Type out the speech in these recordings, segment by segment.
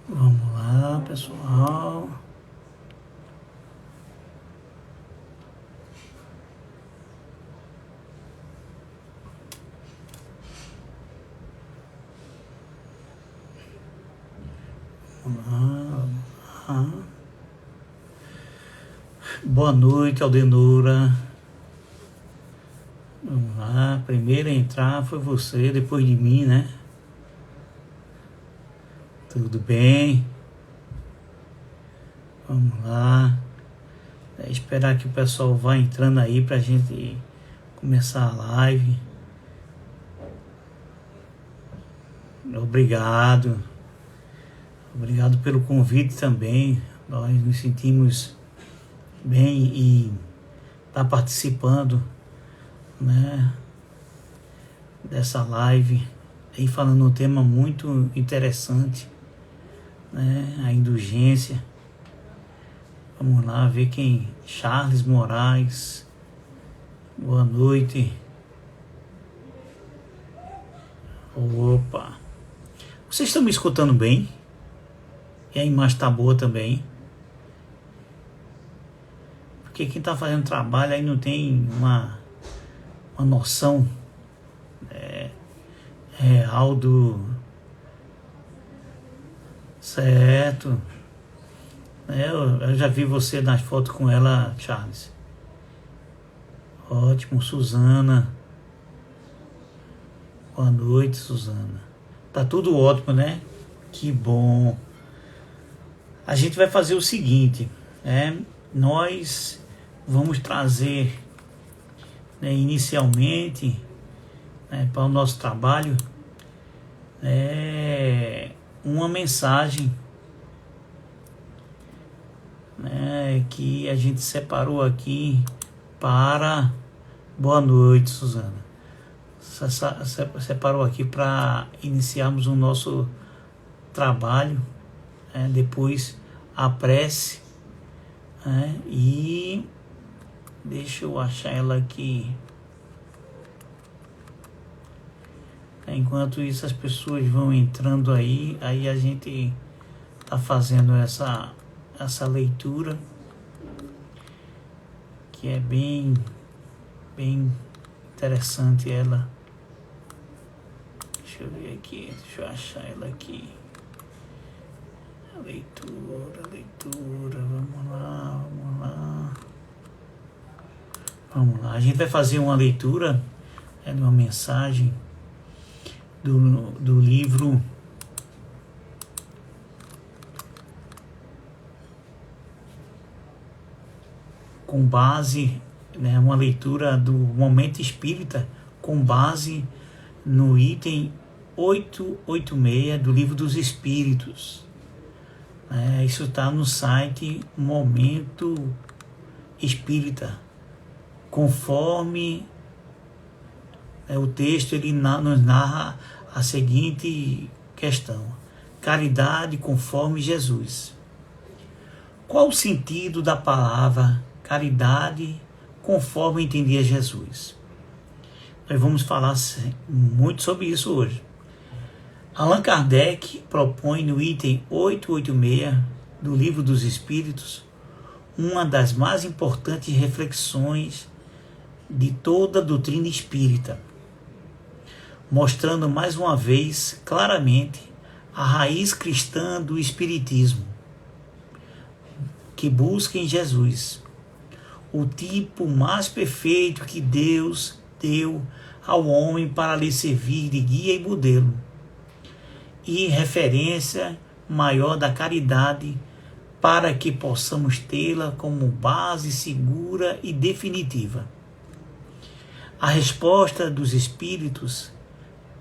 Vamos lá, pessoal. Vamos lá, vamos lá. Boa noite, Aldenora. Vamos lá, primeiro a entrar foi você, depois de mim, né? Tudo bem? Vamos lá. Esperar que o pessoal vá entrando aí pra gente começar a live. Obrigado. Obrigado pelo convite também. Nós nos sentimos bem e tá participando, né, dessa live aí, falando um tema muito interessante, né, a indulgência. Vamos lá ver quem. Charles Moraes, boa noite. Opa, vocês estão me escutando bem? E a imagem tá boa também? Porque quem está fazendo trabalho aí não tem uma noção real do certo. Eu já vi você nas fotos com ela, Charles. Ótimo, Suzana. Boa noite, Suzana. Tá tudo ótimo, né? Que bom. A gente vai fazer o seguinte, nós vamos trazer, inicialmente, para o nosso trabalho, uma mensagem, que a gente separou aqui para... Boa noite, Suzana. Separou aqui para iniciarmos o nosso trabalho, depois a prece, e deixa eu achar ela aqui. Enquanto isso as pessoas vão entrando aí a gente está fazendo essa leitura, que é bem interessante ela. Deixa eu ver aqui, deixa eu achar ela aqui. Leitura, vamos lá. A gente vai fazer uma leitura de uma mensagem do livro com base, uma leitura do Momento Espírita com base no item 886 do Livro dos Espíritos. Isso está no site Momento Espírita. Conforme o texto, ele nos narra a seguinte questão: caridade conforme Jesus. Qual o sentido da palavra caridade conforme entendia Jesus? Nós vamos falar muito sobre isso hoje. Allan Kardec propõe no item 886 do Livro dos Espíritos uma das mais importantes reflexões de toda a doutrina espírita, mostrando mais uma vez claramente a raiz cristã do Espiritismo, que busca em Jesus o tipo mais perfeito que Deus deu ao homem para lhe servir de guia e modelo, e referência maior da caridade, para que possamos tê-la como base segura e definitiva. A resposta dos Espíritos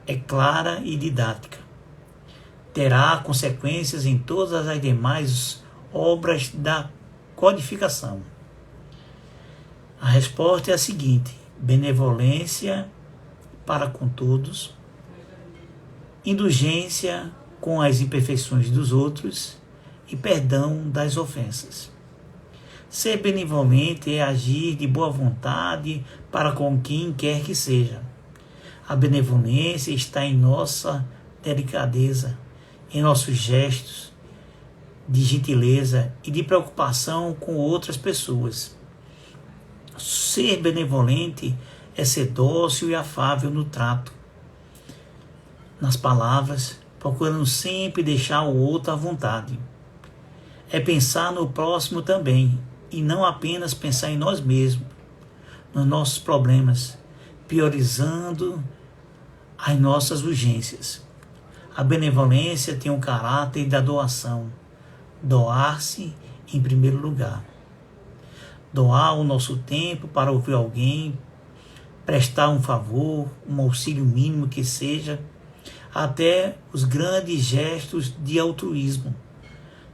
é clara e didática. Terá consequências em todas as demais obras da codificação. A resposta é a seguinte: benevolência para com todos, indulgência com as imperfeições dos outros e perdão das ofensas. Ser benevolente é agir de boa vontade para com quem quer que seja. A benevolência está em nossa delicadeza, em nossos gestos, de gentileza e de preocupação com outras pessoas. Ser benevolente é ser dócil e afável no trato, nas palavras, procurando sempre deixar o outro à vontade. É pensar no próximo também, e não apenas pensar em nós mesmos, nos nossos problemas, priorizando as nossas urgências. A benevolência tem o caráter da doação, doar-se em primeiro lugar. Doar o nosso tempo para ouvir alguém, prestar um favor, um auxílio mínimo que seja, até os grandes gestos de altruísmo,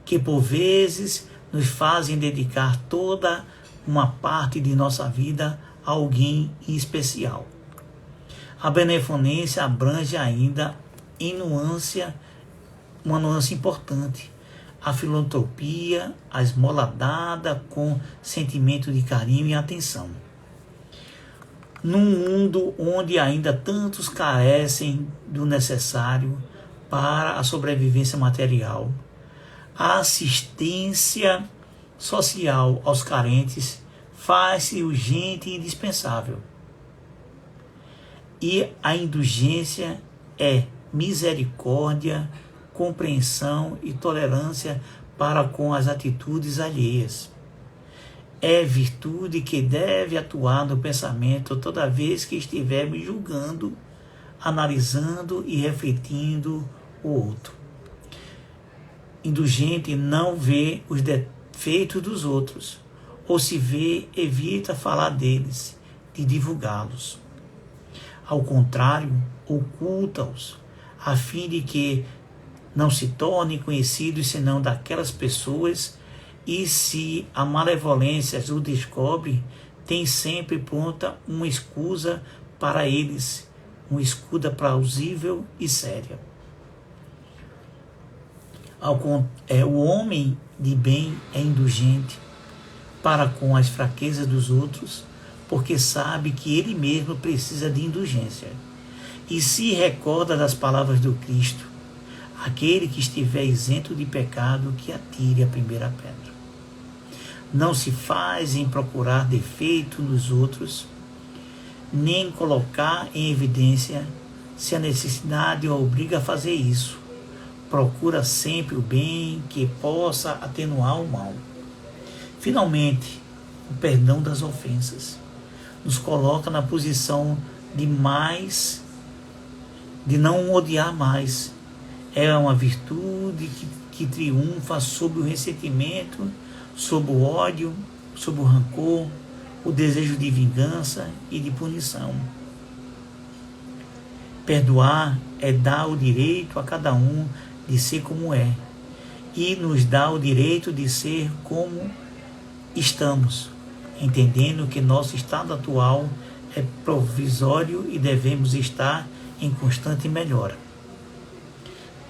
que por vezes nos fazem dedicar toda uma parte de nossa vida a alguém em especial. A benevolência abrange ainda uma nuance importante, a filantropia, a esmola dada com sentimento de carinho e atenção. Num mundo onde ainda tantos carecem do necessário para a sobrevivência material, a assistência social aos carentes faz-se urgente e indispensável. E a indulgência é misericórdia, compreensão e tolerância para com as atitudes alheias. É virtude que deve atuar no pensamento toda vez que estivermos julgando, analisando e refletindo o outro. Indulgente não vê os defeitos dos outros, ou se vê, evita falar deles, de divulgá-los. Ao contrário, oculta-os, a fim de que não se tornem conhecidos senão daquelas pessoas, e se a malevolência o descobre, tem sempre pronta uma escusa para eles, uma escusa plausível e séria. O homem de bem é indulgente para com as fraquezas dos outros, porque sabe que ele mesmo precisa de indulgência. E se recorda das palavras do Cristo: aquele que estiver isento de pecado, que atire a primeira pedra. Não se faz em procurar defeito nos outros, nem colocar em evidência se a necessidade o obriga a fazer isso. Procura sempre o bem que possa atenuar o mal. Finalmente, o perdão das ofensas nos coloca na posição de não odiar mais. É uma virtude que triunfa sobre o ressentimento, sobre o ódio, sobre o rancor, o desejo de vingança e de punição. Perdoar é dar o direito a cada um de ser como é, e nos dá o direito de ser como estamos, entendendo que nosso estado atual é provisório e devemos estar em constante melhora.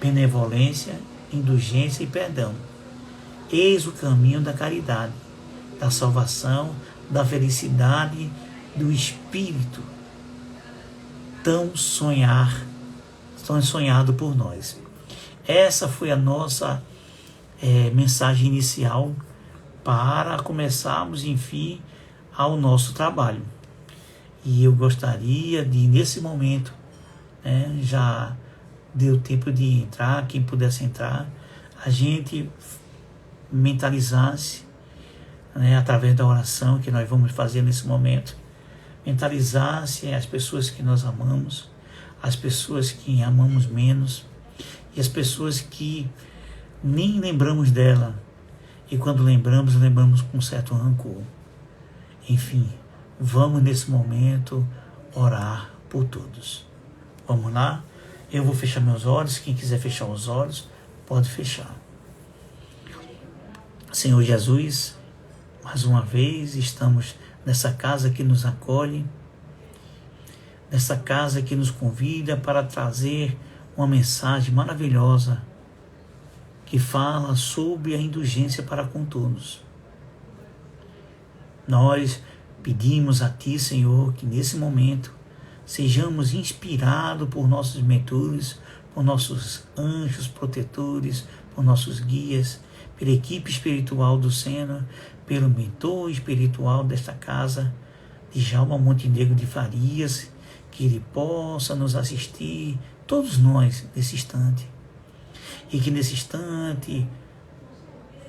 Benevolência, indulgência e perdão. Eis o caminho da caridade, da salvação, da felicidade, do espírito tão sonhado por nós. Essa foi a nossa mensagem inicial para começarmos, enfim, ao nosso trabalho. E eu gostaria de, nesse momento, já deu tempo de entrar, quem pudesse entrar, a gente mentalizasse, através da oração que nós vamos fazer nesse momento, mentalizasse as pessoas que nós amamos, as pessoas que amamos menos, e as pessoas que nem lembramos dela, e quando lembramos com certo rancor. Enfim, vamos nesse momento orar por todos. Vamos lá? Eu vou fechar meus olhos, quem quiser fechar os olhos, pode fechar. Senhor Jesus, mais uma vez estamos nessa casa que nos acolhe, nessa casa que nos convida para trazer uma mensagem maravilhosa que fala sobre a indulgência para com todos. Nós pedimos a Ti, Senhor, que nesse momento sejamos inspirados por nossos mentores, por nossos anjos protetores, por nossos guias. pela equipe espiritual do Sena, pelo mentor espiritual desta casa, Djalma Montenegro de Farias, que ele possa nos assistir, todos nós, nesse instante. E que nesse instante,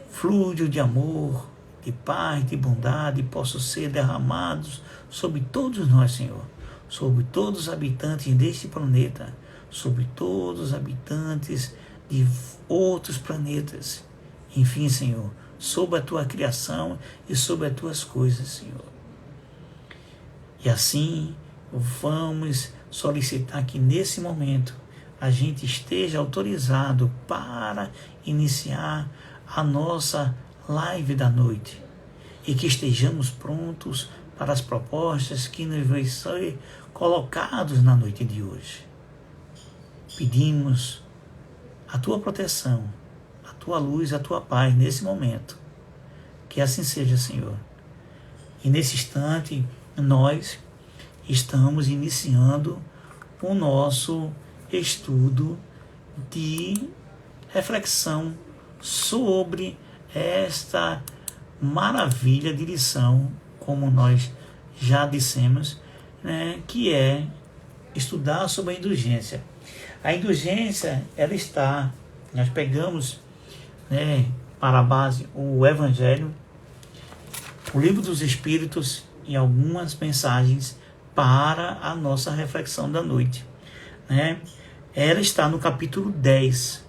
fluido de amor, de paz, de bondade, possam ser derramados sobre todos nós, Senhor. Sobre todos os habitantes deste planeta, sobre todos os habitantes de outros planetas. Enfim, Senhor, sobre a Tua criação e sobre as Tuas coisas, Senhor. E assim, vamos solicitar que nesse momento a gente esteja autorizado para iniciar a nossa live da noite e que estejamos prontos para as propostas que nos vão ser colocados na noite de hoje. Pedimos a Tua proteção, a Tua luz, a Tua paz nesse momento. Que assim seja, Senhor. E nesse instante, nós estamos iniciando o nosso estudo de reflexão sobre esta maravilha de lição, como nós já dissemos, né, que é estudar sobre a indulgência. A indulgência, ela está, nós pegamos, né, para a base o Evangelho, o Livro dos Espíritos e algumas mensagens para a nossa reflexão da noite, né? Ela está no capítulo 10,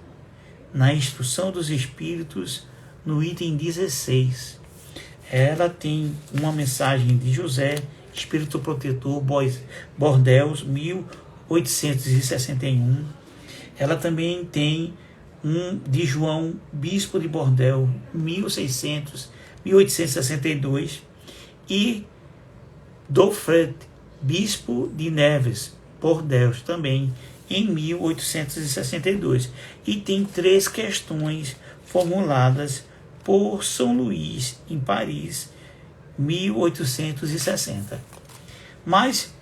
na Instrução dos Espíritos, no item 16. Ela tem uma mensagem de José, Espírito Protetor, Bordeaux, 1861. Ela também tem um de João, Bispo de Bordeaux, 1862, e Dauphren, Bispo de Neves, Bordeaux, também em 1862. E tem 3 questões formuladas por São Luís, em Paris, 1860. Mas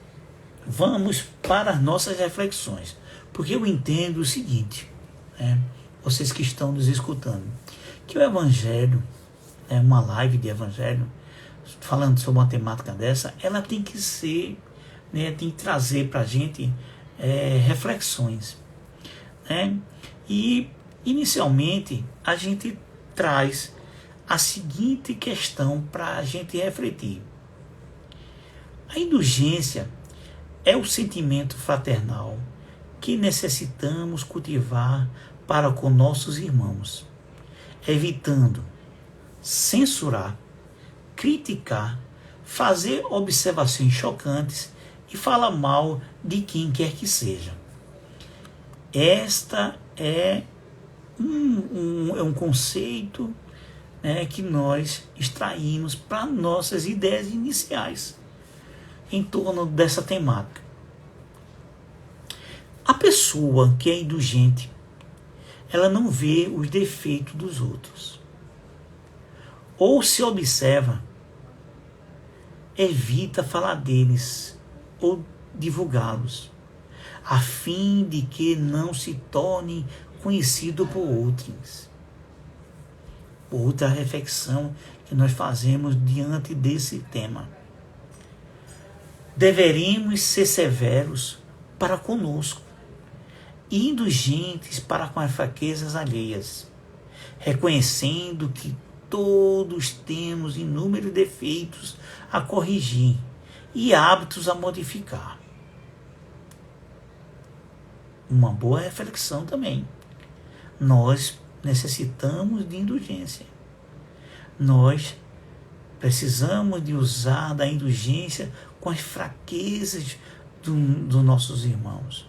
vamos para as nossas reflexões, porque eu entendo o seguinte, né, vocês que estão nos escutando, que o Evangelho, uma live de Evangelho, falando sobre uma temática dessa, ela tem que ser, né, tem que trazer para a gente reflexões, né? E inicialmente a gente traz a seguinte questão para a gente refletir. A indulgência é o sentimento fraternal que necessitamos cultivar para com nossos irmãos, evitando censurar, criticar, fazer observações chocantes e falar mal de quem quer que seja. Esta é um conceito, né, que nós extraímos para nossas ideias iniciais em torno dessa temática. A pessoa que é indulgente, ela não vê os defeitos dos outros, ou se observa, evita falar deles ou divulgá-los, a fim de que não se torne conhecido por outros. Outra reflexão que nós fazemos diante desse tema. Deveríamos ser severos para conosco e indulgentes para com as fraquezas alheias, reconhecendo que todos temos inúmeros defeitos a corrigir e hábitos a modificar. Uma boa reflexão também. Nós necessitamos de indulgência. Nós precisamos de usar da indulgência com as fraquezas dos nossos irmãos,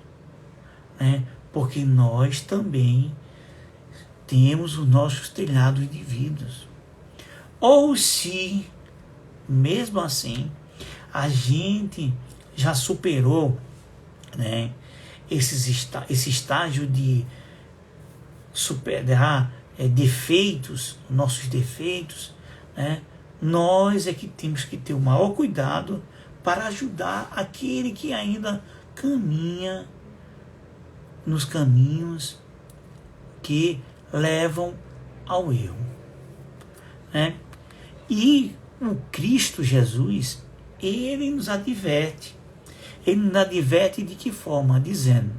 né? Porque nós também temos os nossos telhados de vidros. Ou se, mesmo assim, a gente já superou, né, esse estágio de superar defeitos, nossos defeitos, né, nós é que temos que ter o maior cuidado para ajudar aquele que ainda caminha nos caminhos que levam ao erro. né? E o Cristo Jesus, ele nos adverte. Ele nos adverte de que forma? Dizendo: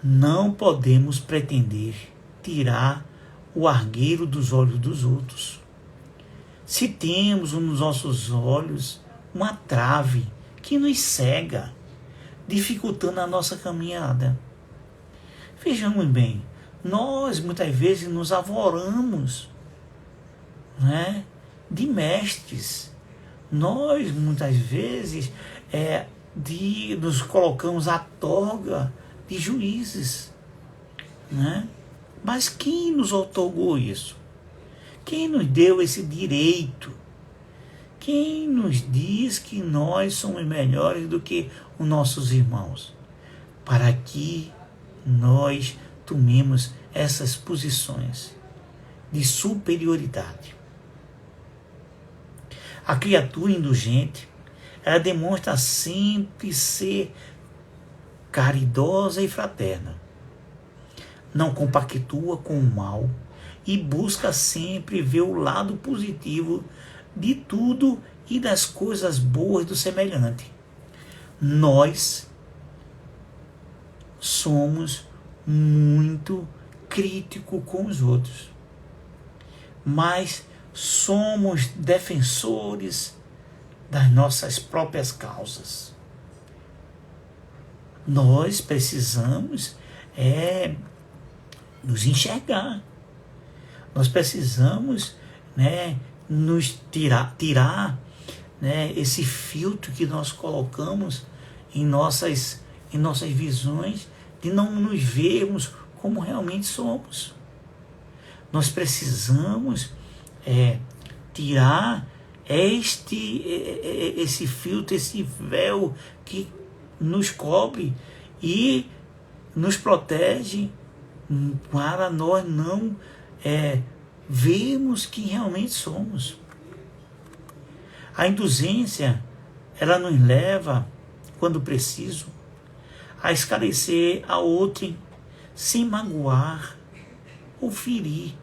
não podemos pretender tirar o argueiro dos olhos dos outros. Se temos nos nossos olhos uma trave que nos cega, dificultando a nossa caminhada. Vejamos bem, nós muitas vezes nos avoramos, né, de mestres. Nós muitas vezes nos colocamos à toga de juízes, né? Mas quem nos outorgou isso? Quem nos deu esse direito? Quem nos diz que nós somos melhores do que os nossos irmãos? Para que nós tomemos essas posições de superioridade. A criatura indulgente, ela demonstra sempre ser caridosa e fraterna. Não compactua com o mal e busca sempre ver o lado positivo de tudo e das coisas boas do semelhante. Nós somos muito críticos com os outros, mas somos defensores das nossas próprias causas. Nós precisamos nos enxergar. Nós precisamos, nos tirar esse filtro que nós colocamos em nossas visões, de não nos vermos como realmente somos. Nós precisamos tirar esse filtro, esse véu que nos cobre e nos protege para nós não vermos quem realmente somos. A indulgência, ela nos leva, quando preciso, a esclarecer a outrem sem magoar ou ferir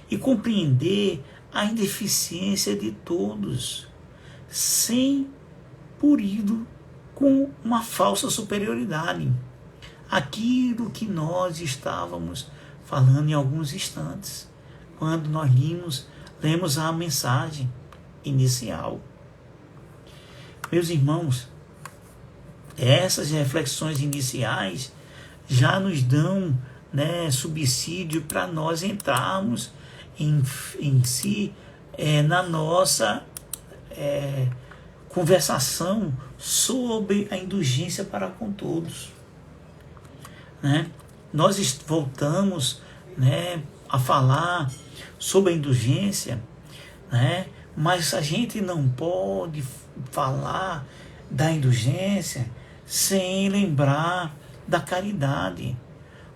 e compreender a indeficiência de todos, sem purido com uma falsa superioridade. Aquilo que nós estávamos falando em alguns instantes, quando nós lemos a mensagem inicial. Meus irmãos, essas reflexões iniciais já nos dão subsídio para nós entrarmos em si na nossa conversação sobre a indulgência para com todos. Nós voltamos a falar sobre a indulgência, mas a gente não pode falar da indulgência sem lembrar da caridade,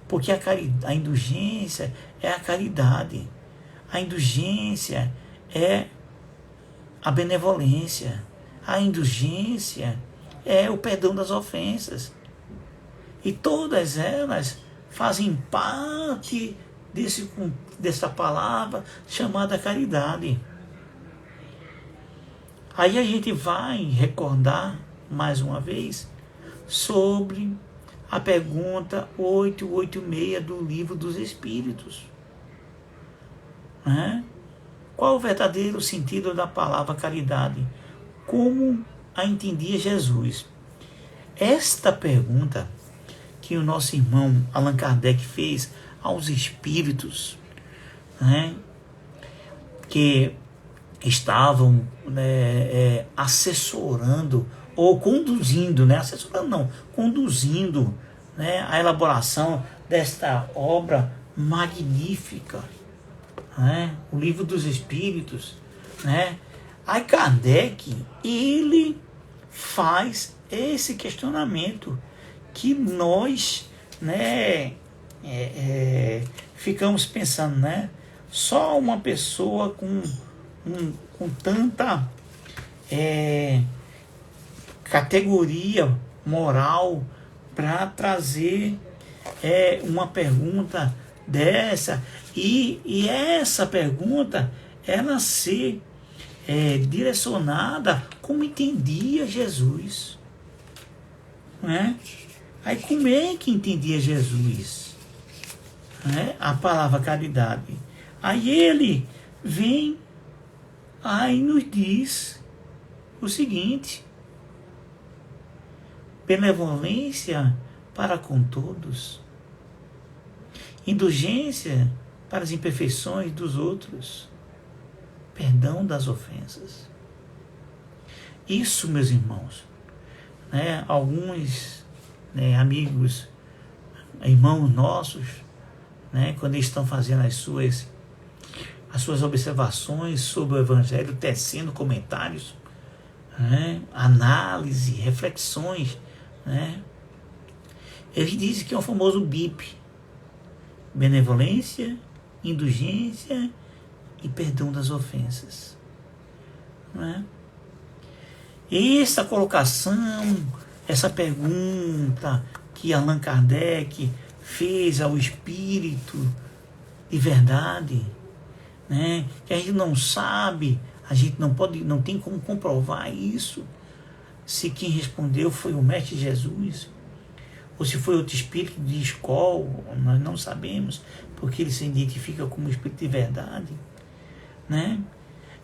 porque a indulgência é a caridade, a indulgência é a benevolência, a indulgência é o perdão das ofensas, e todas elas fazem parte dessa palavra chamada caridade. Aí a gente vai recordar mais uma vez sobre a pergunta 886 do Livro dos Espíritos. Qual o verdadeiro sentido da palavra caridade? Como a entendia Jesus? Esta pergunta que o nosso irmão Allan Kardec fez aos espíritos, que estavam assessorando ou conduzindo, conduzindo a elaboração desta obra magnífica, o Livro dos Espíritos. Aí Kardec, ele faz esse questionamento que nós ficamos pensando, só uma pessoa com tanta categoria moral para trazer uma pergunta dessa, e essa pergunta ela ser direcionada como entendia Jesus. Não é? Aí como é que entendia Jesus? A palavra caridade. Aí ele vem, aí nos diz o seguinte: benevolência para com todos, indulgência para as imperfeições dos outros, perdão das ofensas. Isso, meus irmãos, alguns amigos, irmãos nossos, quando eles estão fazendo as suas observações sobre o Evangelho, tecendo comentários, análise, reflexões, eles dizem que é o famoso BIP: benevolência, indulgência e perdão das ofensas. E essa colocação, essa pergunta que Allan Kardec fez ao Espírito de verdade, que a gente não sabe, a gente não tem como comprovar isso, se quem respondeu foi o Mestre Jesus, ou se foi outro espírito de escola, nós não sabemos, porque ele se identifica como espírito de verdade,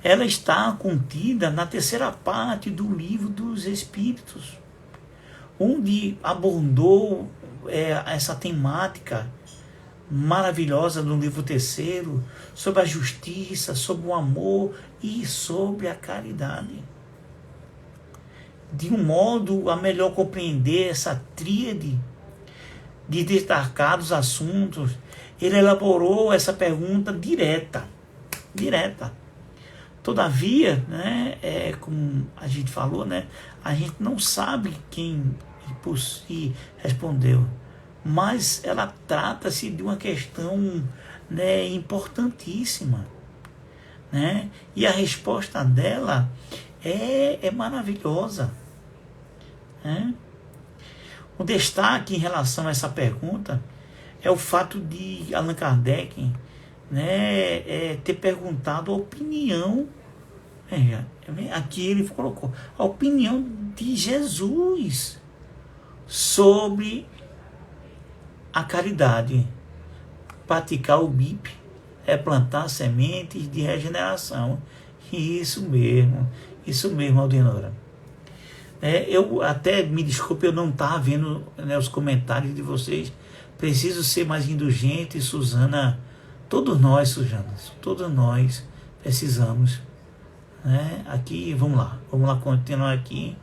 Ela está contida na terceira parte do Livro dos Espíritos, onde abordou essa temática maravilhosa do livro terceiro, sobre a justiça, sobre o amor e sobre a caridade. De um modo a melhor compreender essa tríade de destacados assuntos, ele elaborou essa pergunta direta. Todavia, como a gente falou, a gente não sabe quem por si respondeu, mas ela trata-se de uma questão importantíssima, e a resposta dela é maravilhosa. O destaque em relação a essa pergunta é o fato de Allan Kardec ter perguntado a opinião, aqui ele colocou a opinião de Jesus sobre a caridade. Praticar o BIP é plantar sementes de regeneração. Isso mesmo, Aldenora. Eu até, me desculpe, eu não estava vendo os comentários de vocês. Preciso ser mais indulgente, Suzana. Todos nós, Suzana, todos nós precisamos. Aqui, vamos lá continuar aqui.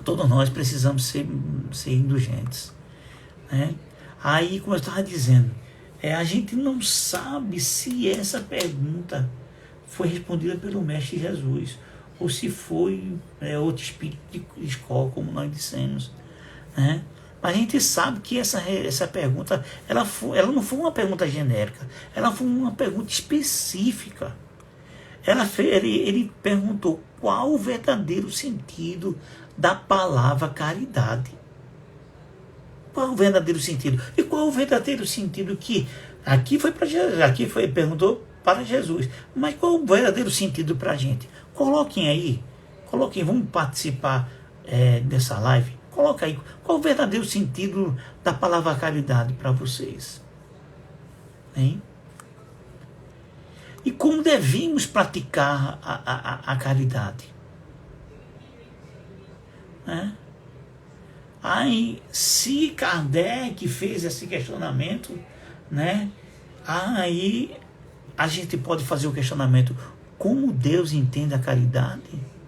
Todos nós precisamos ser indulgentes. Aí, como eu estava dizendo, a gente não sabe se essa pergunta foi respondida pelo Mestre Jesus, ou se foi outro espírito de escola, como nós dissemos. Mas a gente sabe que essa pergunta, ela não foi uma pergunta genérica, ela foi uma pergunta específica. Ele perguntou qual o verdadeiro sentido da palavra caridade. Qual o verdadeiro sentido? E qual o verdadeiro sentido que aqui foi para Jesus, perguntou para Jesus, mas qual o verdadeiro sentido para a gente? Coloquem aí, vamos participar dessa live. Coloca aí, qual o verdadeiro sentido da palavra caridade para vocês? E como devemos praticar a caridade? Aí, se Kardec fez esse questionamento, aí a gente pode fazer o questionamento: como Deus entende a caridade?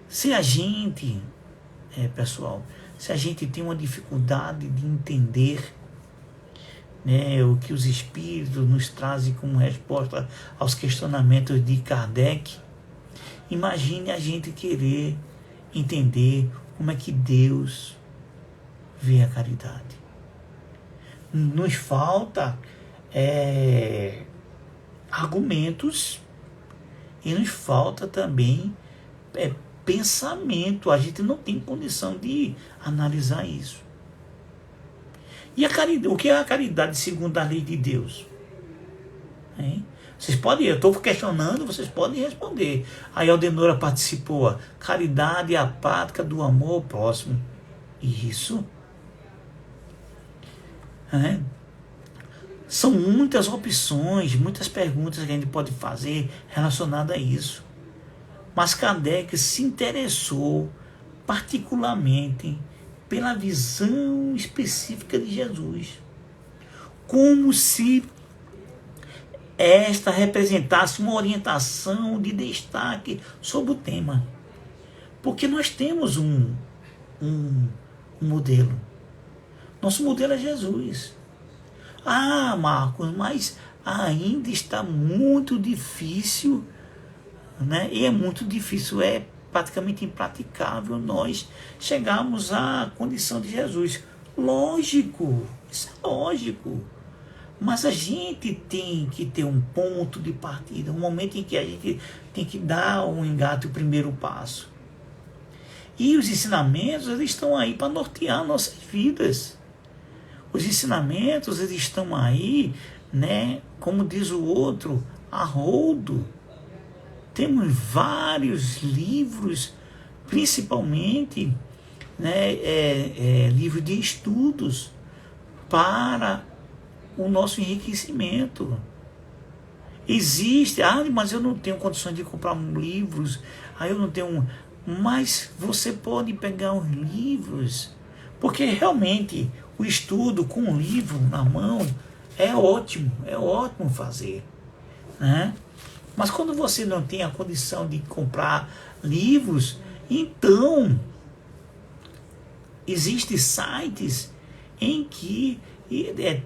Se a gente, pessoal, se a gente tem uma dificuldade de entender o que os espíritos nos trazem como resposta aos questionamentos de Kardec, imagine a gente querer entender como é que Deus vê a caridade. Nos falta argumentos e nos falta também pensamento. A gente não tem condição de analisar isso. E a caridade, o que é a caridade segundo a lei de Deus? Vocês podem, eu estou questionando, vocês podem responder. Aí a Aldenora participou. Caridade apática do amor ao próximo. Isso. São muitas opções, muitas perguntas que a gente pode fazer relacionadas a isso. Mas Kardec se interessou particularmente pela visão específica de Jesus. Como se esta representasse uma orientação de destaque sobre o tema. Porque nós temos um modelo. Nosso modelo é Jesus. Ah, Marcos, mas ainda está muito difícil, né? E é muito difícil, é praticamente impraticável nós chegarmos à condição de Jesus. Lógico, isso é lógico. Mas a gente tem que ter um ponto de partida, um momento em que a gente tem que dar um engate, o primeiro passo. E os ensinamentos, eles estão aí para nortear nossas vidas. Os ensinamentos, eles estão aí, né, como diz o outro, a rodo. Temos vários livros, principalmente, né, livros de estudos para o nosso enriquecimento. Existe, mas eu não tenho condições de comprar livros, eu não tenho, mas você pode pegar os livros, porque realmente o estudo com o livro na mão é ótimo fazer, né? Mas quando você não tem a condição de comprar livros, então existem sites em que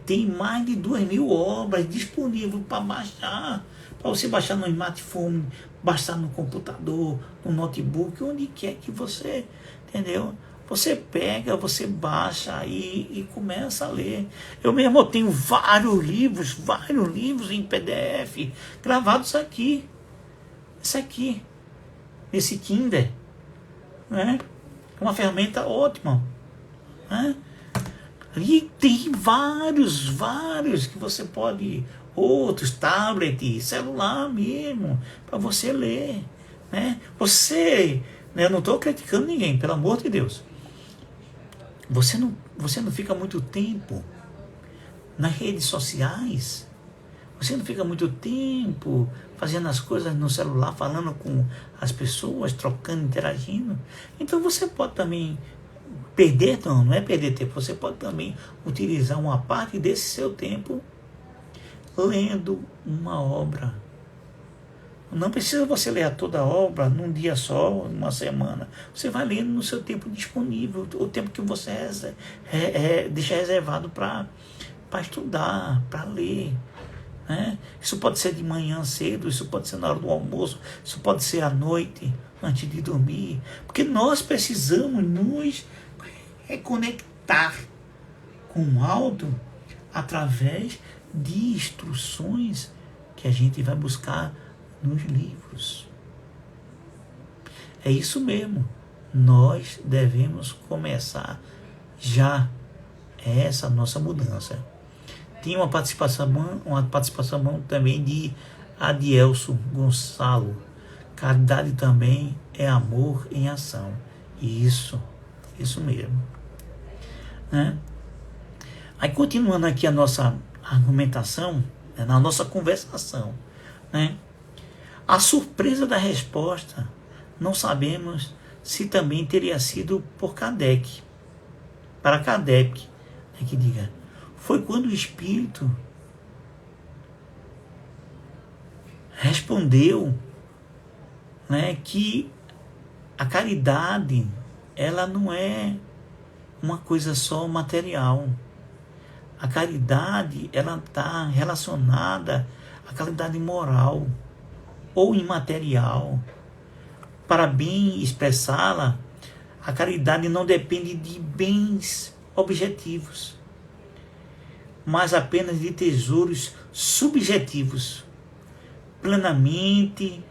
tem mais de 2.000 obras disponíveis para baixar, para você baixar no smartphone, baixar no computador, no notebook, onde quer que você, entendeu? Você pega, você baixa aí e começa a ler. Eu mesmo tenho vários livros em PDF, gravados aqui. Esse aqui, esse Kindle, né? É uma ferramenta ótima, né? E tem vários que você pode, outros, tablet, celular mesmo, para você ler, né? Você, né, eu não estou criticando ninguém, pelo amor de Deus. Você não fica muito tempo nas redes sociais, você não fica muito tempo fazendo as coisas no celular, falando com as pessoas, trocando, interagindo. Então você pode também não é perder tempo, você pode também utilizar uma parte desse seu tempo lendo uma obra. Não precisa você ler toda a obra num dia só, uma semana. Você vai lendo no seu tempo disponível, o tempo que você deixa reservado para estudar, para ler, né? Isso pode ser de manhã cedo, isso pode ser na hora do almoço, isso pode ser à noite, antes de dormir. Porque nós precisamos nos reconectar com o alto através de instruções que a gente vai buscar nos livros. É isso mesmo. Nós devemos começar já essa nossa mudança. Tem uma participação também de Adielso Gonçalo. Caridade também é amor em ação. Isso mesmo, né? Aí continuando aqui a nossa argumentação, né, na nossa conversação, né? A surpresa da resposta, não sabemos se também teria sido por Kardec, para Kardec, né, que diga, foi quando o Espírito respondeu, né, que a caridade, ela não é uma coisa só material. A caridade, ela está relacionada à caridade moral ou imaterial. Para bem expressá-la, a caridade não depende de bens objetivos, mas apenas de tesouros subjetivos, plenamente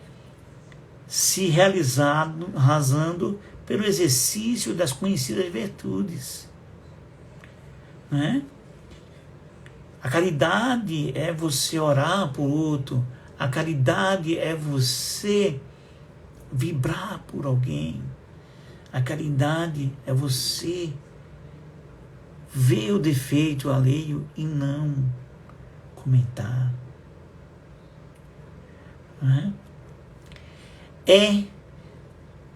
se arrasando pelo exercício das conhecidas virtudes, né? A caridade é você orar por outro, A caridade é você vibrar por alguém. A caridade é você ver o defeito alheio e não comentar. É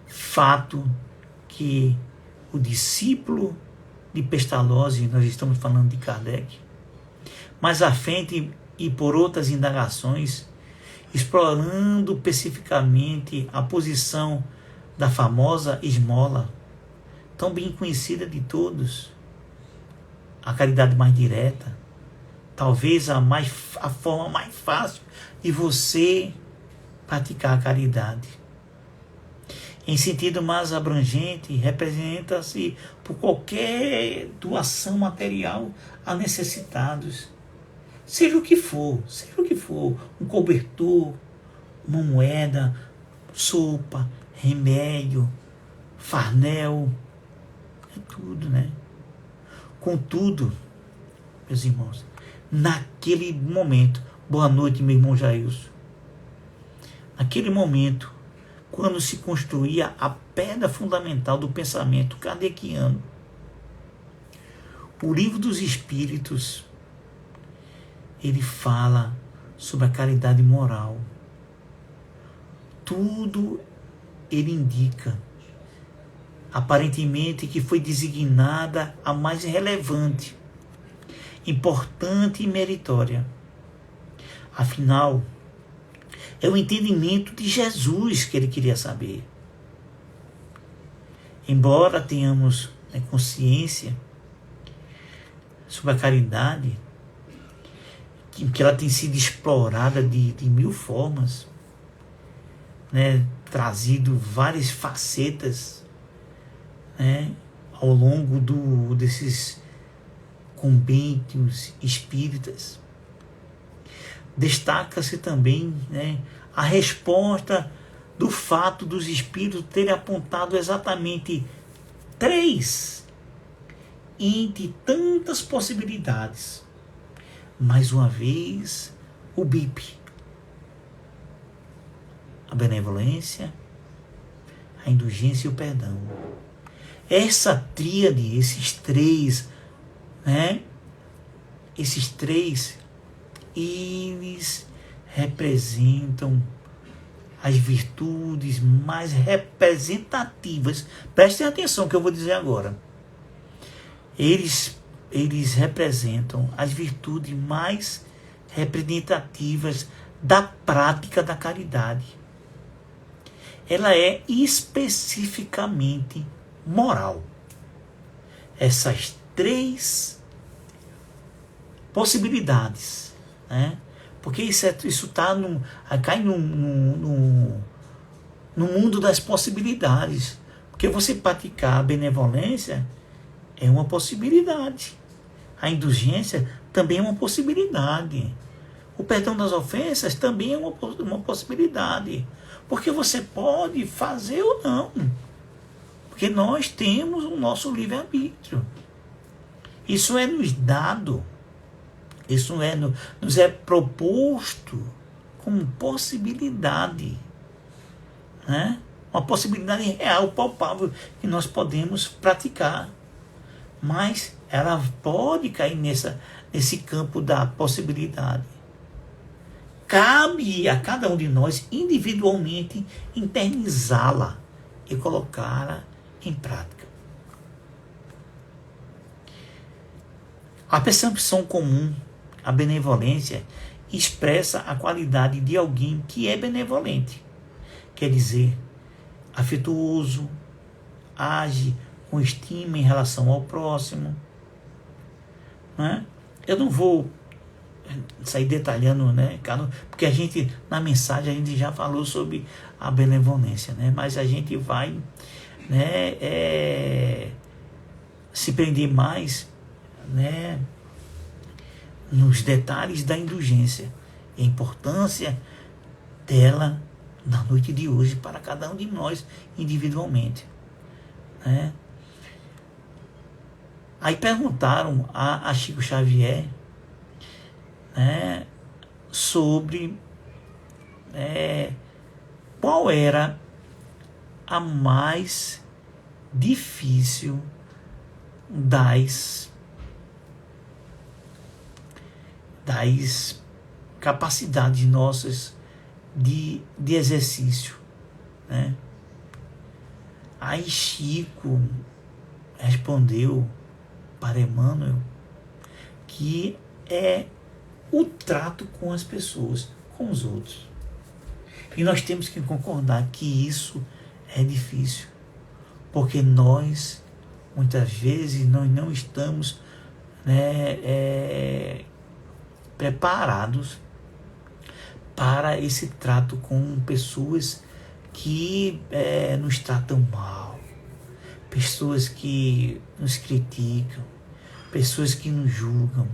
fato que o discípulo de Pestalozzi, nós estamos falando de Kardec, mais à frente e por outras indagações, explorando especificamente a posição da famosa esmola, tão bem conhecida de todos, a caridade mais direta, talvez a forma mais fácil de você praticar a caridade. Em sentido mais abrangente, representa-se por qualquer doação material a necessitados, seja o que for, um cobertor, uma moeda, sopa, remédio, farnel, é tudo, né? Contudo, meus irmãos, naquele momento, boa noite, meu irmão Jailson, naquele momento, quando se construía a pedra fundamental do pensamento kardeciano, o Livro dos Espíritos, ele fala sobre a caridade moral. Tudo ele indica, aparentemente, que foi designada a mais relevante, importante e meritória. Afinal, é o entendimento de Jesus que ele queria saber. Embora tenhamos consciência sobre a caridade, que ela tem sido explorada de mil formas, né, trazido várias facetas, né, ao longo desses compêndios espíritas. Destaca-se também, né, a resposta do fato dos espíritos terem apontado exatamente 3 entre tantas possibilidades. Mais uma vez, o BIP, a benevolência, a indulgência e o perdão. Essa tríade, esses três, eles representam as virtudes mais representativas. Prestem atenção que eu vou dizer agora. Eles representam as virtudes mais representativas da prática da caridade. Ela é especificamente moral. Essas 3 possibilidades, né? Porque isso tá cai no mundo das possibilidades. Porque você praticar a benevolência é uma possibilidade. A indulgência também é uma possibilidade. O perdão das ofensas também é uma possibilidade. Porque você pode fazer ou não. Porque nós temos o nosso livre-arbítrio. Isso é nos dado. Isso nos é proposto como possibilidade. Né? Uma possibilidade real, palpável, que nós podemos praticar. Mas ela pode cair nesse campo da possibilidade. Cabe a cada um de nós, individualmente, internizá-la e colocá-la em prática. A percepção comum, a benevolência, expressa a qualidade de alguém que é benevolente. Quer dizer, afetuoso, age com estima em relação ao próximo. Né? Eu não vou sair detalhando, né, porque a gente, na mensagem, a gente já falou sobre a benevolência, né? Mas a gente vai, né, se prender mais, né, nos detalhes da indulgência e a importância dela na noite de hoje para cada um de nós individualmente, né? Aí perguntaram a Chico Xavier, né, sobre qual era a mais difícil das capacidades nossas de exercício, né? Aí Chico respondeu para Emmanuel que é o trato com as pessoas, com os outros. E nós temos que concordar que isso é difícil, porque nós, muitas vezes, nós não estamos, né, preparados para esse trato com pessoas que nos tratam mal, pessoas que nos criticam, pessoas que nos julgam.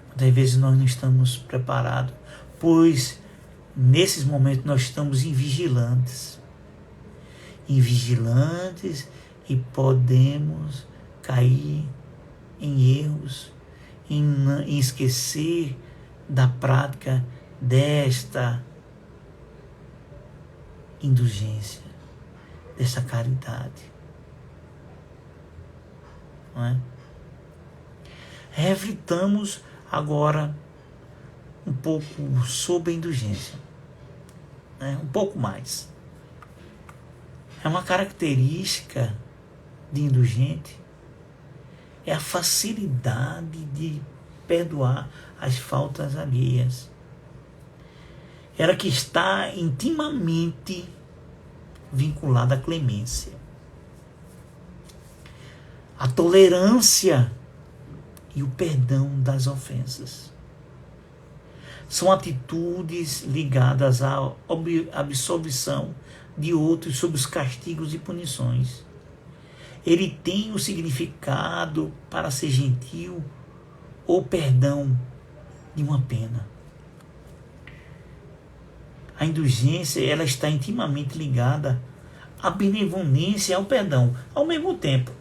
Muitas vezes nós não estamos preparados, pois nesses momentos nós estamos invigilantes e podemos cair em erros, em esquecer da prática desta indulgência, desta caridade. Não é? Reflitamos agora um pouco sobre a indulgência, né? Um pouco mais. É uma característica de indulgente, é a facilidade de perdoar as faltas alheias. Ela que está intimamente vinculada à clemência. A tolerância e o perdão das ofensas. São atitudes ligadas à absolvição de outros sob os castigos e punições. Ele tem o significado para ser gentil ou perdão de uma pena. A indulgência, ela está intimamente ligada à benevolência e ao perdão. Ao mesmo tempo,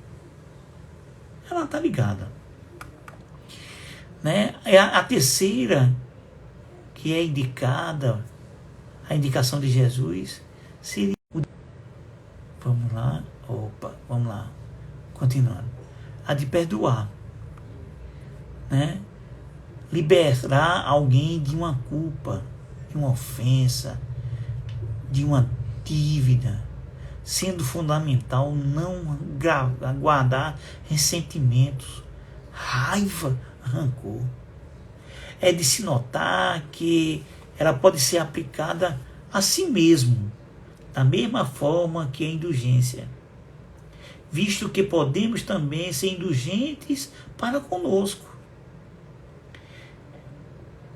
ela está ligada. Né? A terceira, que é indicada, a indicação de Jesus, seria... Vamos lá. Continuando. A de perdoar. Né? Liberar alguém de uma culpa, de uma ofensa, de uma dívida, sendo fundamental não guardar ressentimentos, raiva, rancor. É de se notar que ela pode ser aplicada a si mesmo, da mesma forma que a indulgência, visto que podemos também ser indulgentes para conosco.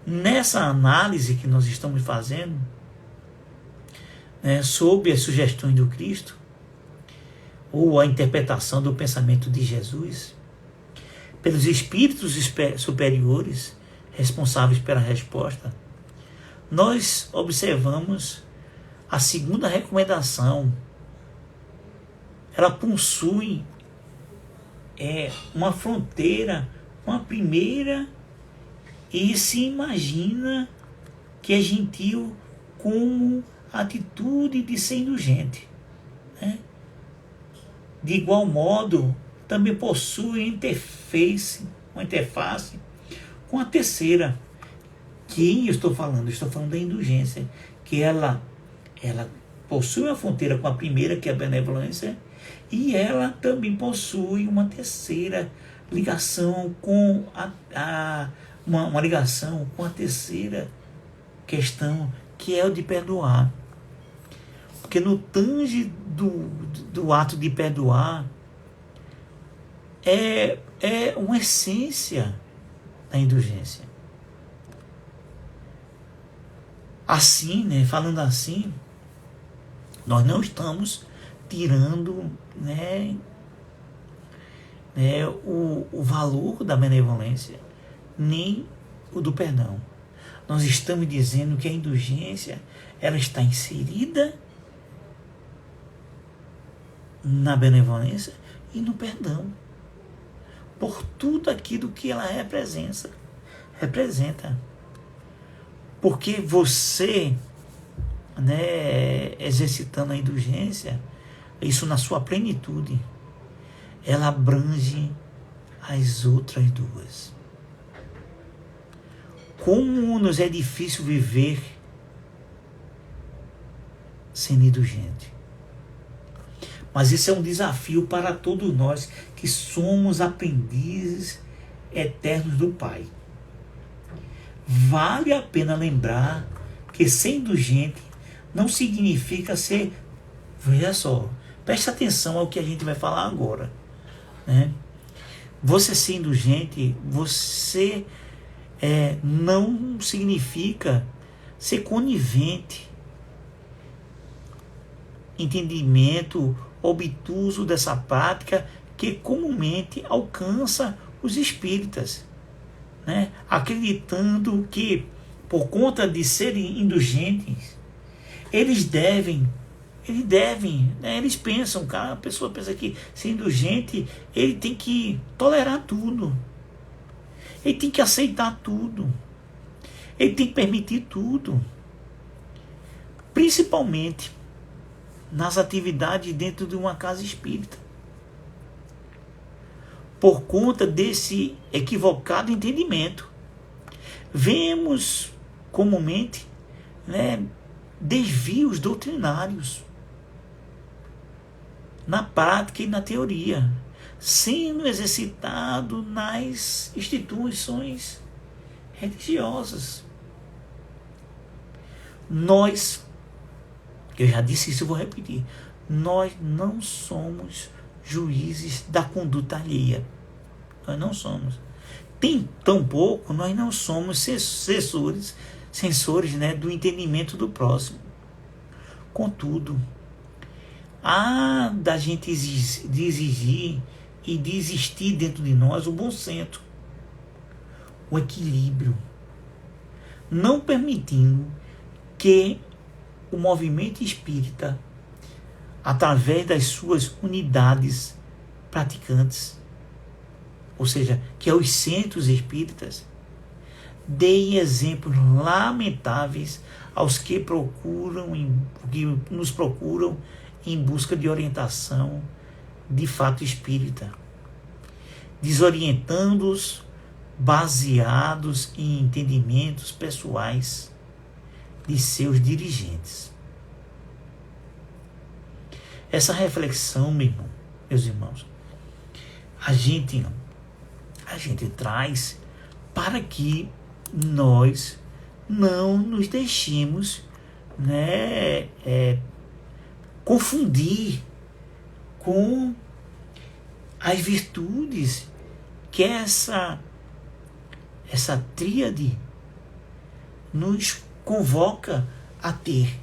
Nessa análise que nós estamos fazendo, sobre as sugestões do Cristo, ou a interpretação do pensamento de Jesus, pelos espíritos superiores responsáveis pela resposta, nós observamos a segunda recomendação. Ela possui uma fronteira com a primeira e se imagina que é gentil como atitude de ser indulgente. Né? De igual modo, também possui uma interface com a terceira. Quem eu estou falando? Estou falando da indulgência, que ela possui uma fronteira com a primeira, que é a benevolência, e ela também possui uma terceira ligação com uma ligação com a terceira questão, que é o de perdoar. Porque no tange do ato de perdoar é uma essência da indulgência. Assim, falando assim, nós não estamos tirando o valor da benevolência, nem o do perdão. Nós estamos dizendo que a indulgência, ela está inserida na benevolência e no perdão, por tudo aquilo que ela representa. Porque você né, exercitando a indulgência, isso na sua plenitude, ela abrange as outras duas. Como nos é difícil viver sendo indulgente. Mas isso é um desafio para todos nós que somos aprendizes eternos do Pai. Vale a pena lembrar que ser indulgente não significa ser... Veja só, preste atenção ao que a gente vai falar agora, né? Você ser indulgente, você não significa ser conivente, entendimento obtuso dessa prática que comumente alcança os espíritas, né? Acreditando que, por conta de serem indulgentes, eles pensam, a pessoa pensa que ser indulgente, ele tem que tolerar tudo, ele tem que aceitar tudo, ele tem que permitir tudo, principalmente nas atividades dentro de uma casa espírita. Por conta desse equivocado entendimento, vemos comumente, né, desvios doutrinários na prática e na teoria, sendo exercitado nas instituições religiosas. Nós, eu já disse isso e vou repetir, nós não somos juízes da conduta alheia. Nós não somos. Tampouco nós não somos censores, né, do entendimento do próximo. Contudo, há da gente exigir e de existir dentro de nós o bom senso, o equilíbrio, não permitindo que o movimento espírita, através das suas unidades praticantes, ou seja, que é os centros espíritas, deem exemplos lamentáveis aos que nos procuram em busca de orientação de fato espírita, desorientando-os baseados em entendimentos pessoais de seus dirigentes. Essa reflexão, meus irmãos, a gente traz para que nós não nos deixemos, né, confundir com as virtudes que essa tríade nos convoca a ter,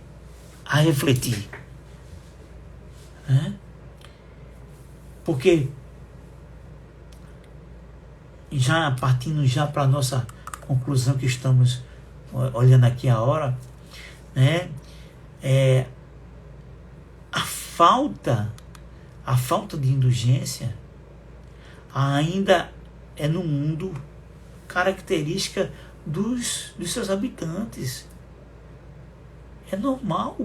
a refletir. Né? Porque, já partindo já para a nossa conclusão, que estamos olhando aqui a hora, né? A falta de indulgência ainda é no mundo característica dos seus habitantes. É normal,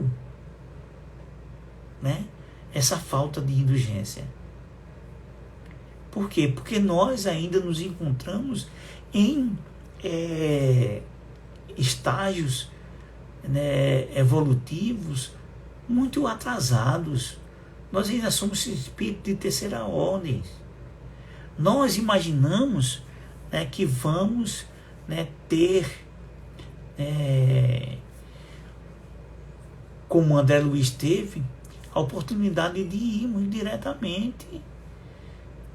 né, essa falta de indulgência. Por quê? Porque nós ainda nos encontramos em estágios, né, evolutivos muito atrasados. Nós ainda somos espíritos de terceira ordem. Nós imaginamos, né, que vamos, né, ter, como André Luiz teve, a oportunidade de irmos diretamente,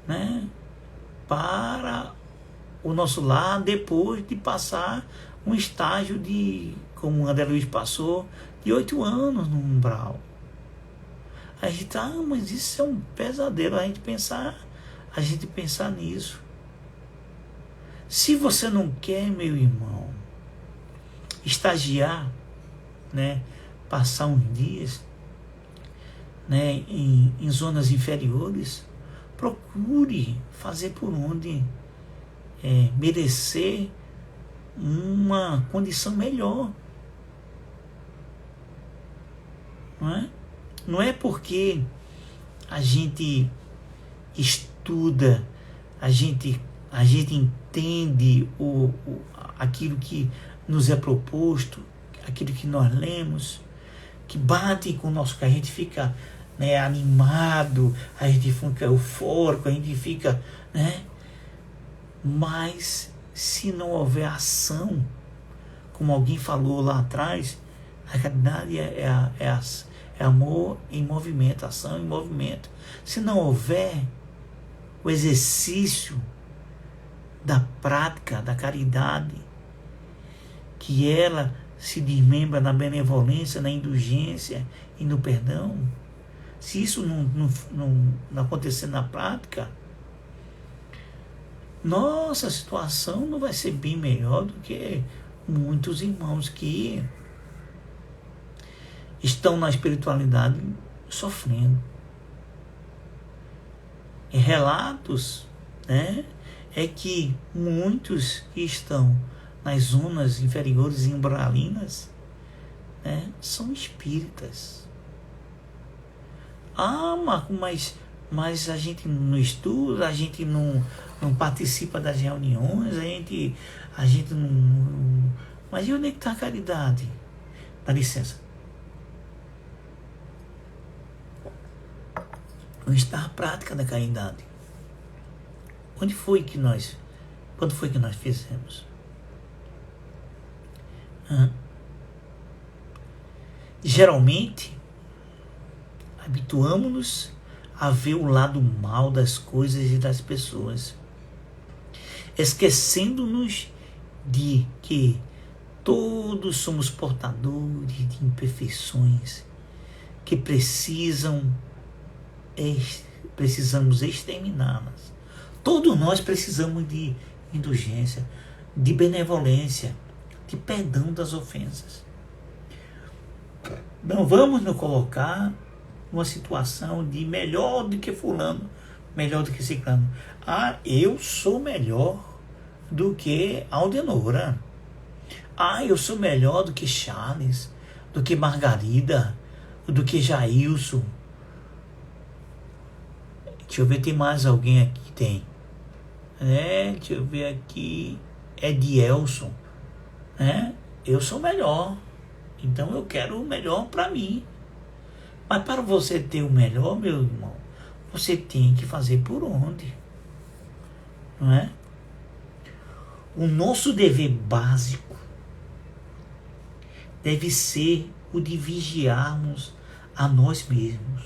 né, para o nosso lar, depois de passar um estágio de, como André Luiz passou, de 8 anos no umbral. A gente, mas isso é um pesadelo, a gente pensar nisso. Se você não quer, meu irmão, estagiar, né, passar uns dias, né, em zonas inferiores, procure fazer por onde merecer uma condição melhor. Não é? Não é porque a gente estuda, a gente entende aquilo que nos é proposto, aquilo que nós lemos, que bate com o nosso, que a gente fica, né, animado, a gente fica eufórico, a gente fica, né? Mas se não houver ação, como alguém falou lá atrás, a caridade é amor em movimento, ação em movimento. Se não houver o exercício da prática da caridade, que ela se desmembra na benevolência, na indulgência e no perdão, se isso não acontecer na prática, nossa situação não vai ser bem melhor do que muitos irmãos que estão na espiritualidade sofrendo. Em relatos, né, é que muitos que estão nas zonas inferiores e umbralinas, né, são espíritas. Mas a gente não estuda, a gente não participa das reuniões, a gente não. Mas e onde é que está a caridade? Dá licença. Onde está a prática da caridade? Quando foi que nós fizemos? Geralmente, habituamos-nos a ver o lado mal das coisas e das pessoas, esquecendo-nos de que todos somos portadores de imperfeições que precisamos exterminá-las. Todos nós precisamos de indulgência, de benevolência, de perdão das ofensas. Não vamos nos colocar numa situação de melhor do que fulano, melhor do que ciclano. Eu sou melhor do que Aldenora. Eu sou melhor do que Charles, do que Margarida, do que Jailson. Deixa eu ver, tem mais alguém aqui? Tem. Deixa eu ver aqui. Edielson. Eu sou melhor. Então eu quero o melhor para mim. Mas para você ter o melhor, meu irmão, você tem que fazer por onde? Não é? O nosso dever básico deve ser o de vigiarmos a nós mesmos.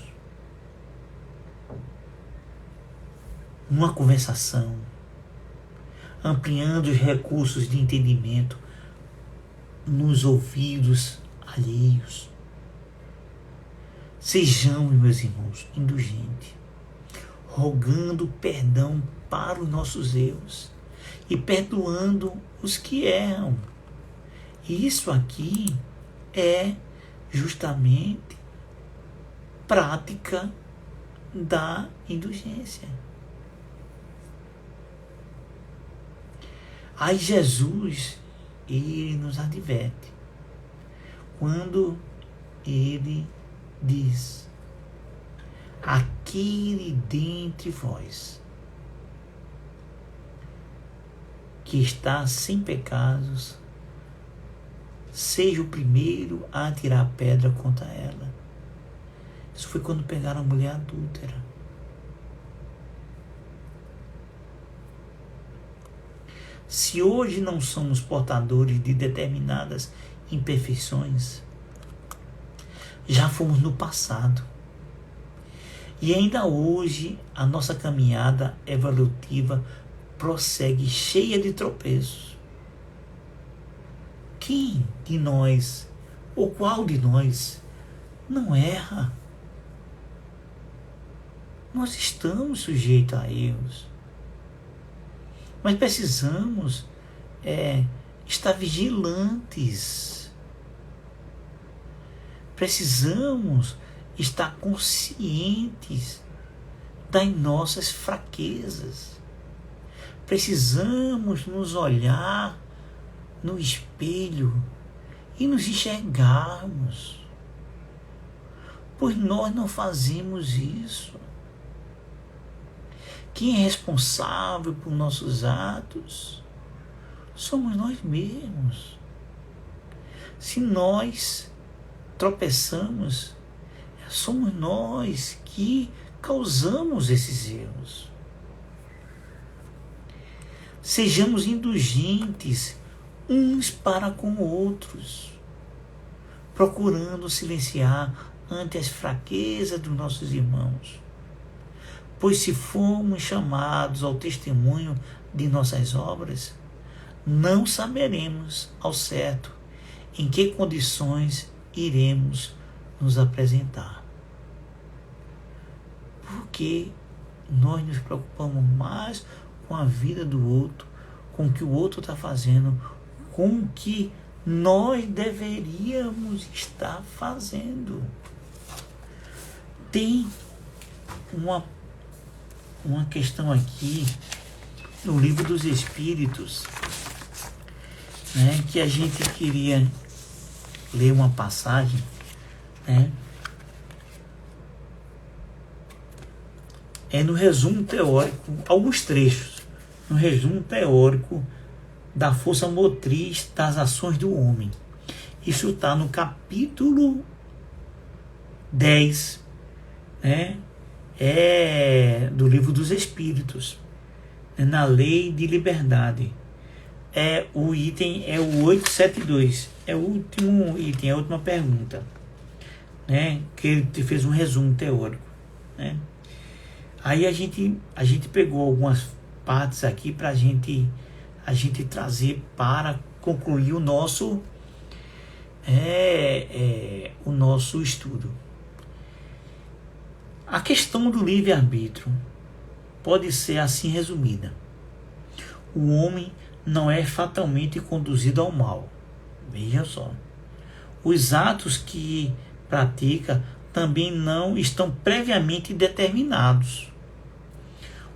Numa conversação, ampliando os recursos de entendimento nos ouvidos alheios. Sejamos, meus irmãos, indulgentes, rogando perdão para os nossos erros e perdoando os que erram. E isso aqui é justamente prática da indulgência. Aí Jesus, ele nos adverte quando ele diz: aquele dentre vós que está sem pecados, seja o primeiro a atirar a pedra contra ela. Isso foi quando pegaram a mulher adúltera. Se hoje não somos portadores de determinadas imperfeições, já fomos no passado. E ainda hoje a nossa caminhada evolutiva prossegue cheia de tropeços. Quem de nós, ou qual de nós, não erra? Nós estamos sujeitos a erros. Mas precisamos estar vigilantes. Precisamos estar conscientes das nossas fraquezas. Precisamos nos olhar no espelho e nos enxergarmos. pois nós não fazemos isso. Quem é responsável por nossos atos somos nós mesmos. Se nós tropeçamos, somos nós que causamos esses erros. Sejamos indulgentes uns para com outros, procurando silenciar ante as fraquezas dos nossos irmãos. Pois se formos chamados ao testemunho de nossas obras, não saberemos ao certo em que condições iremos nos apresentar. Porque nós nos preocupamos mais com a vida do outro, com o que o outro está fazendo, com o que nós deveríamos estar fazendo. Tem uma questão aqui no Livro dos Espíritos, né, que a gente queria ler uma passagem, né? É no resumo teórico, alguns trechos, no resumo teórico da força motriz das ações do homem. Isso está no capítulo 10, né? Do Livro dos Espíritos, na Lei de Liberdade. O item é o 872, é o último item, é a última pergunta, né? Que ele fez um resumo teórico, né? Aí a gente pegou algumas partes aqui para a gente trazer para concluir o nosso estudo. A questão do livre-arbítrio pode ser assim resumida. O homem não é fatalmente conduzido ao mal. Veja só. Os atos que pratica também não estão previamente determinados.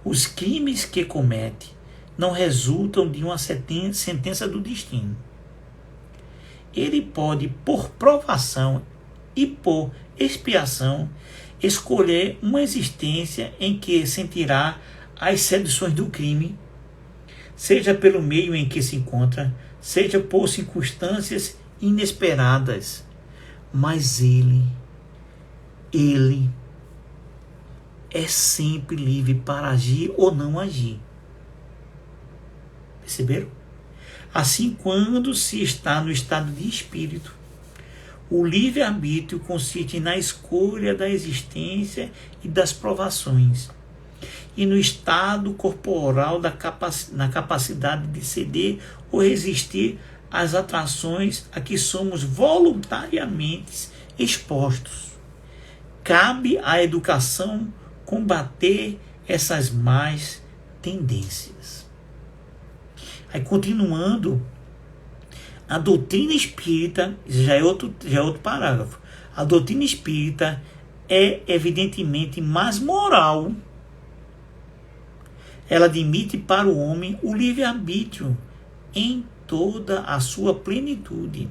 Os crimes que comete não resultam de uma sentença do destino. Ele pode, por provação e por expiação, escolher uma existência em que sentirá as seduções do crime, seja pelo meio em que se encontra, seja por circunstâncias inesperadas. Mas ele é sempre livre para agir ou não agir. Perceberam? Assim, quando se está no estado de espírito, o livre-arbítrio consiste na escolha da existência e das provações, e no estado corporal na capacidade de ceder ou resistir às atrações a que somos voluntariamente expostos. Cabe à educação combater essas más tendências. Aí, continuando, a doutrina espírita, já é outro parágrafo, a doutrina espírita é evidentemente mais moral. Ela admite para o homem o livre-arbítrio em toda a sua plenitude.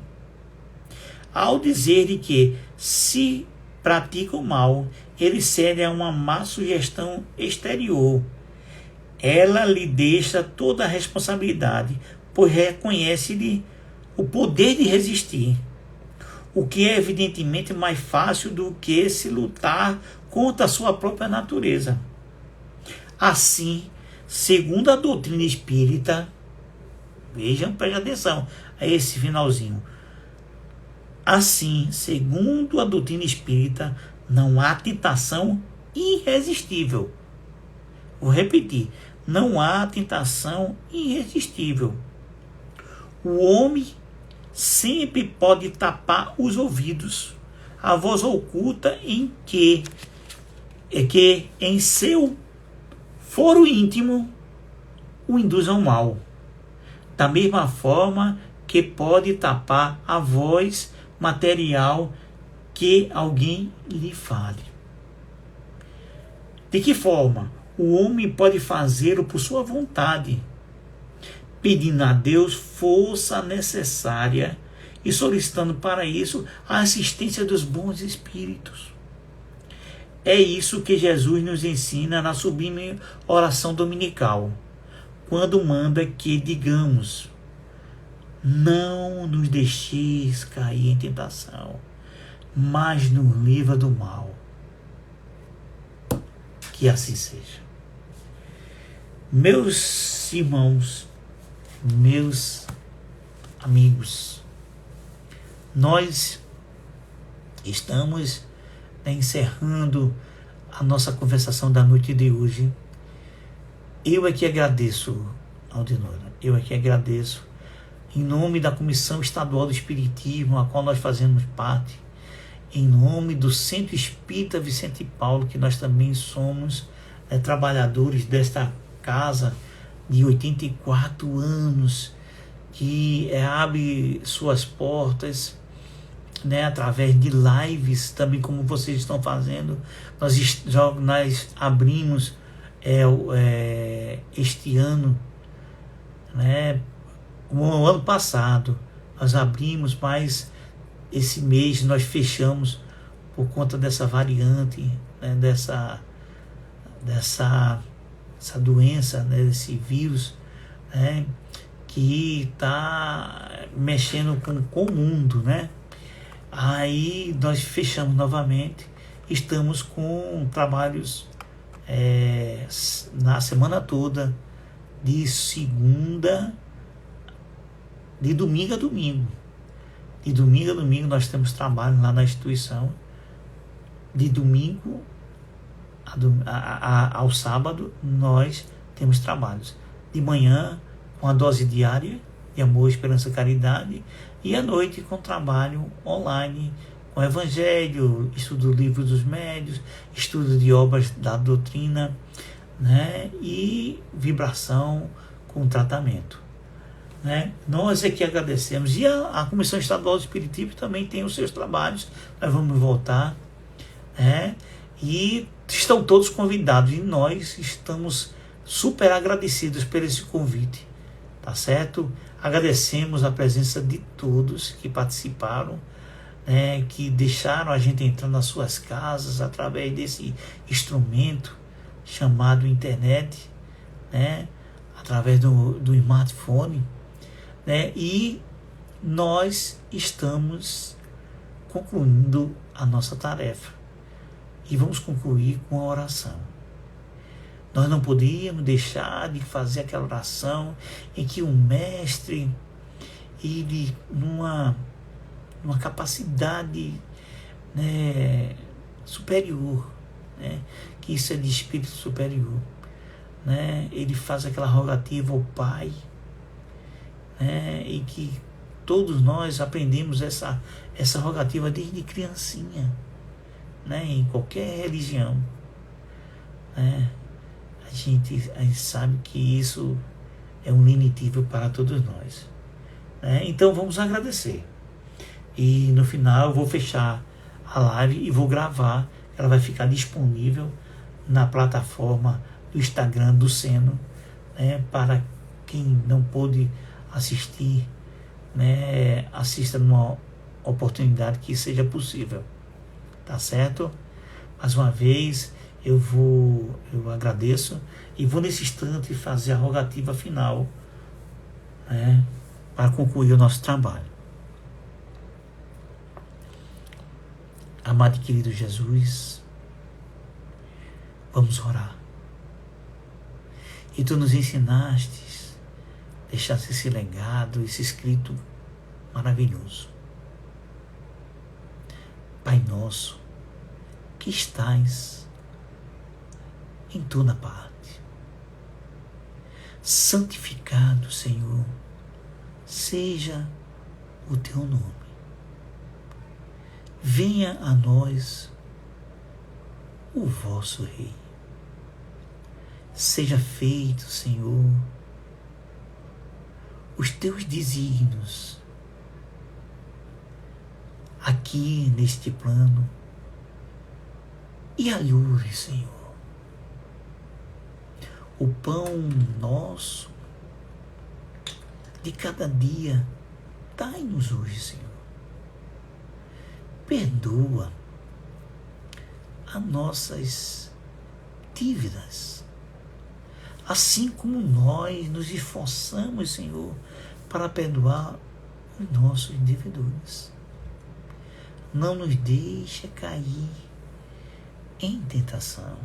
Ao dizer que, se pratica o mal, ele cede a uma má sugestão exterior. Ela lhe deixa toda a responsabilidade, pois reconhece-lhe o poder de resistir, o que é evidentemente mais fácil do que se lutar contra a sua própria natureza. Assim, segundo a doutrina espírita, vejam, prestem atenção a esse finalzinho. Assim, segundo a doutrina espírita, não há tentação irresistível. Vou repetir, não há tentação irresistível. O homem sempre pode tapar os ouvidos à voz oculta em que em seu foro íntimo o induz ao mal. Da mesma forma que pode tapar a voz material que alguém lhe fale. De que forma? O homem pode fazê-lo por sua vontade, pedindo a Deus força necessária e solicitando para isso a assistência dos bons espíritos. É isso que Jesus nos ensina na sublime oração dominical, quando manda que digamos: não nos deixeis cair em tentação, mas nos livra do mal. Que assim seja. Meus irmãos, meus amigos, nós estamos encerrando a nossa conversação da noite de hoje. Eu aqui agradeço, Aldinora, eu aqui agradeço, em nome da Comissão Estadual do Espiritismo, a qual nós fazemos parte, em nome do Centro Espírita Vicente Paulo, que nós também somos trabalhadores desta casa de 84 anos, que abre suas portas, através de lives, também como vocês estão fazendo. Nós abrimos este ano, o ano passado, nós abrimos, mas esse mês nós fechamos por conta dessa variante, dessa doença, desse vírus, que está mexendo com o mundo, Aí nós fechamos novamente, estamos com trabalhos na semana toda, de domingo a domingo. De domingo a domingo nós temos trabalho lá na instituição. De domingo ao sábado nós temos trabalhos. De manhã com a dose diária de amor, esperança, caridade, e à noite com trabalho online, com evangelho, estudo do livro dos médios, estudo de obras da doutrina, e vibração com tratamento. Nós aqui agradecemos. E a Comissão Estadual do Espiritismo também tem os seus trabalhos. Nós vamos voltar, e estão todos convidados, e nós estamos super agradecidos por esse convite, tá certo? Agradecemos a presença de todos que participaram, que deixaram a gente entrar nas suas casas através desse instrumento chamado internet, através do smartphone, e nós estamos concluindo a nossa tarefa e vamos concluir com a oração. Nós não podíamos deixar de fazer aquela oração em que o mestre, ele numa capacidade superior, que isso é de espírito superior, ele faz aquela rogativa ao Pai, e que todos nós aprendemos essa rogativa desde criancinha, em qualquer religião, a gente sabe que isso é um lenitivo para todos nós, então vamos agradecer. E no final eu vou fechar a live e vou gravar. Ela vai ficar disponível na plataforma do Instagram do Seno, para quem não pôde assistir, assista numa oportunidade que seja possível, tá certo? Mais uma vez eu agradeço e vou nesse instante fazer a rogativa final, para concluir o nosso trabalho. Amado e querido Jesus, vamos orar. E tu nos ensinaste, deixaste esse legado, esse escrito maravilhoso. Pai nosso, que estais em toda parte, santificado, Senhor, seja o teu nome. Venha a nós o vosso Rei. Seja feito, Senhor, os teus desígnios aqui neste plano e alure, Senhor, o pão nosso de cada dia. Dai-nos hoje, Senhor. Perdoa as nossas dívidas. Assim como nós nos esforçamos, Senhor, para perdoar os nossos devedores. Não nos deixa cair em tentação.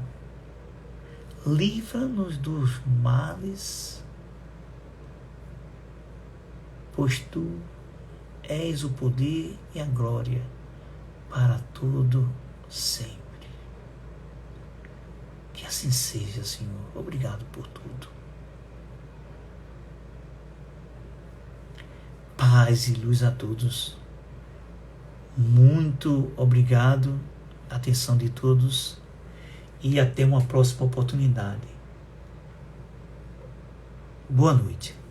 Livra-nos dos males, pois Tu és o poder e a glória para todo sempre. Que assim seja, Senhor. Obrigado por tudo. Paz e luz a todos. Muito obrigado, atenção de todos, e até uma próxima oportunidade. Boa noite.